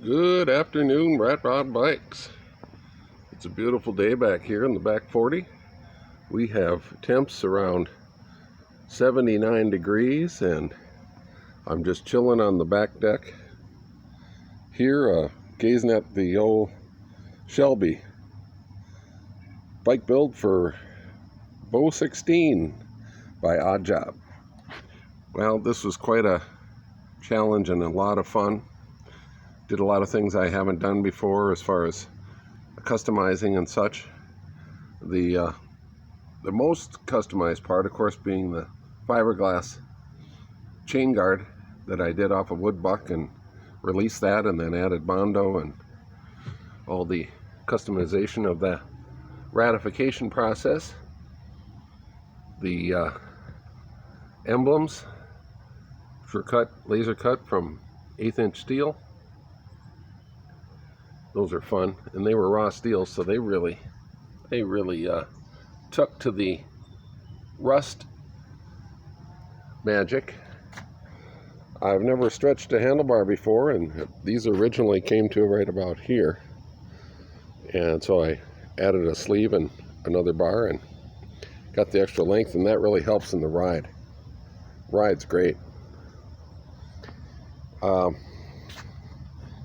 Good afternoon, Rat Rod Bikes. It's a beautiful day back here in the back 40. We have temps around 79 degrees and I'm just chilling on the back deck here, gazing at the old Shelby bike build for Bo 16 by Odd Job. Well, this was quite a challenge and a lot of fun. Did a lot of things I haven't done before as far as customizing and such. The most customized part, of course, being the fiberglass chain guard that I did off of wood buck and released that and then added Bondo and all the customization of the ratification process. The emblems for laser cut from 1/8" steel. Those are fun, and they were raw steel, so they really took to the rust magic. I've never stretched a handlebar before, and these originally came to right about here, and so I added a sleeve and another bar and got the extra length, and that really helps in the ride. Ride's great.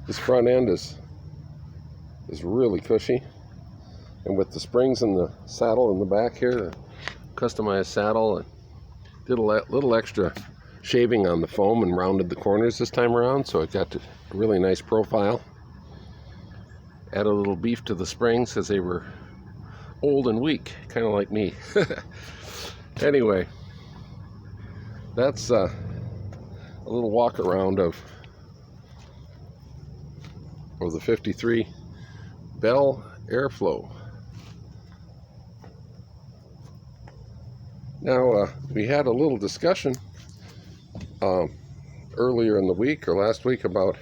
This front end is really cushy, and with the springs in the saddle in the back here, the customized saddle, and did a little extra shaving on the foam and rounded the corners this time around, so it got a really nice profile. Added a little beef to the springs because they were old and weak, kind of like me. Anyway, that's a little walk around of the 53 Bel Airflow. Now, we had a little discussion earlier in the week or last week about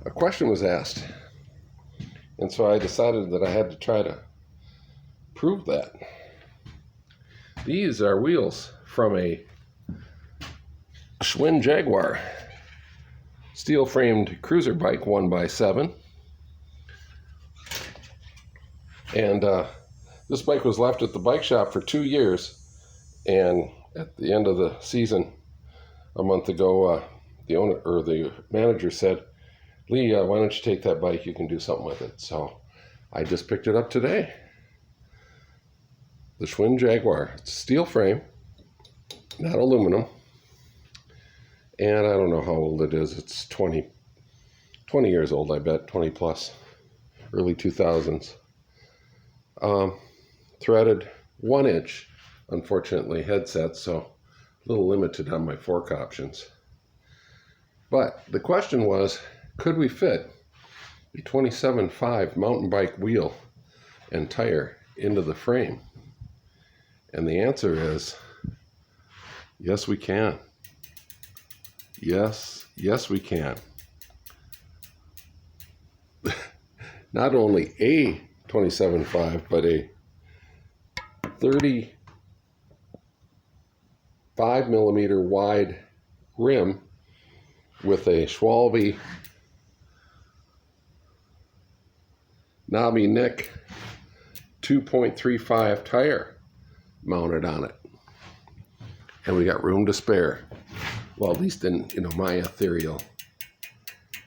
a question was asked, and so I decided that I had to try to prove that. These are wheels from a Schwinn Jaguar steel framed cruiser bike 1x7. And this bike was left at the bike shop for 2 years, and at the end of the season a month ago, the owner or the manager said, "Lee, why don't you take that bike? You can do something with it." So I just picked it up today. The Schwinn Jaguar. It's steel frame, not aluminum, and I don't know how old it is. It's 20 years old, I bet, 20 plus, early 2000s. Threaded 1-inch, unfortunately, headset, so a little limited on my fork options. But the question was, could we fit a 27.5 mountain bike wheel and tire into the frame? And the answer is, yes, we can. Yes, we can. Not only a 27.5, but a 35 millimeter wide rim with a Schwalbe knobby neck 2.35 tire mounted on it, and we got room to spare. Well, at least in my ethereal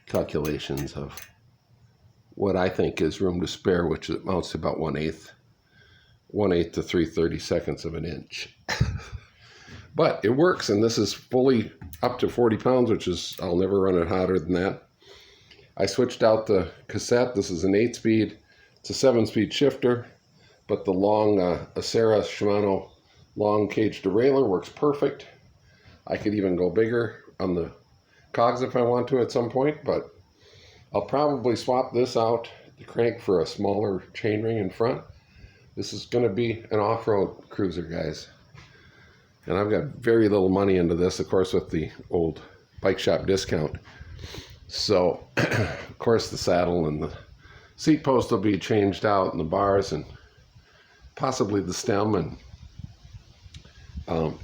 calculations of what I think is room to spare, which amounts to about 1/8 to 3/32 of an inch. But it works, and this is fully up to 40 pounds, which is, I'll never run it hotter than that. I switched out the cassette. This is an 8-speed. It's a 7-speed shifter, but the long Acera Shimano long cage derailleur works perfect. I could even go bigger on the cogs if I want to at some point, but I'll probably swap this out, the crank, for a smaller chainring in front. This is going to be an off-road cruiser, guys. And I've got very little money into this, of course, with the old bike shop discount. So, of course, the saddle and the seat post will be changed out, and the bars, and possibly the stem. And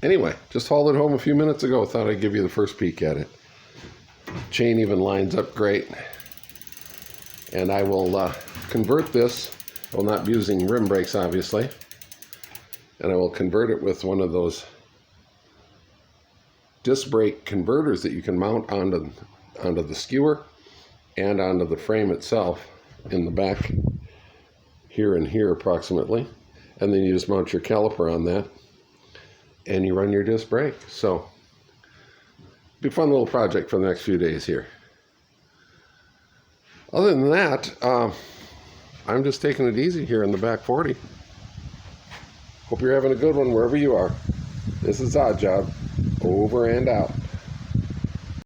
anyway, just hauled it home a few minutes ago. Thought I'd give you the first peek at it. Chain even lines up great. And I will convert this. I will not be using rim brakes, obviously. And I will convert it with one of those disc brake converters that you can mount onto the skewer and onto the frame itself in the back, here and here approximately. And then you just mount your caliper on that and you run your disc brake. So, be a fun little project for the next few days here. Other than that, I'm just taking it easy here in the back 40. Hope you're having a good one wherever you are. This is Odd Job, over and out.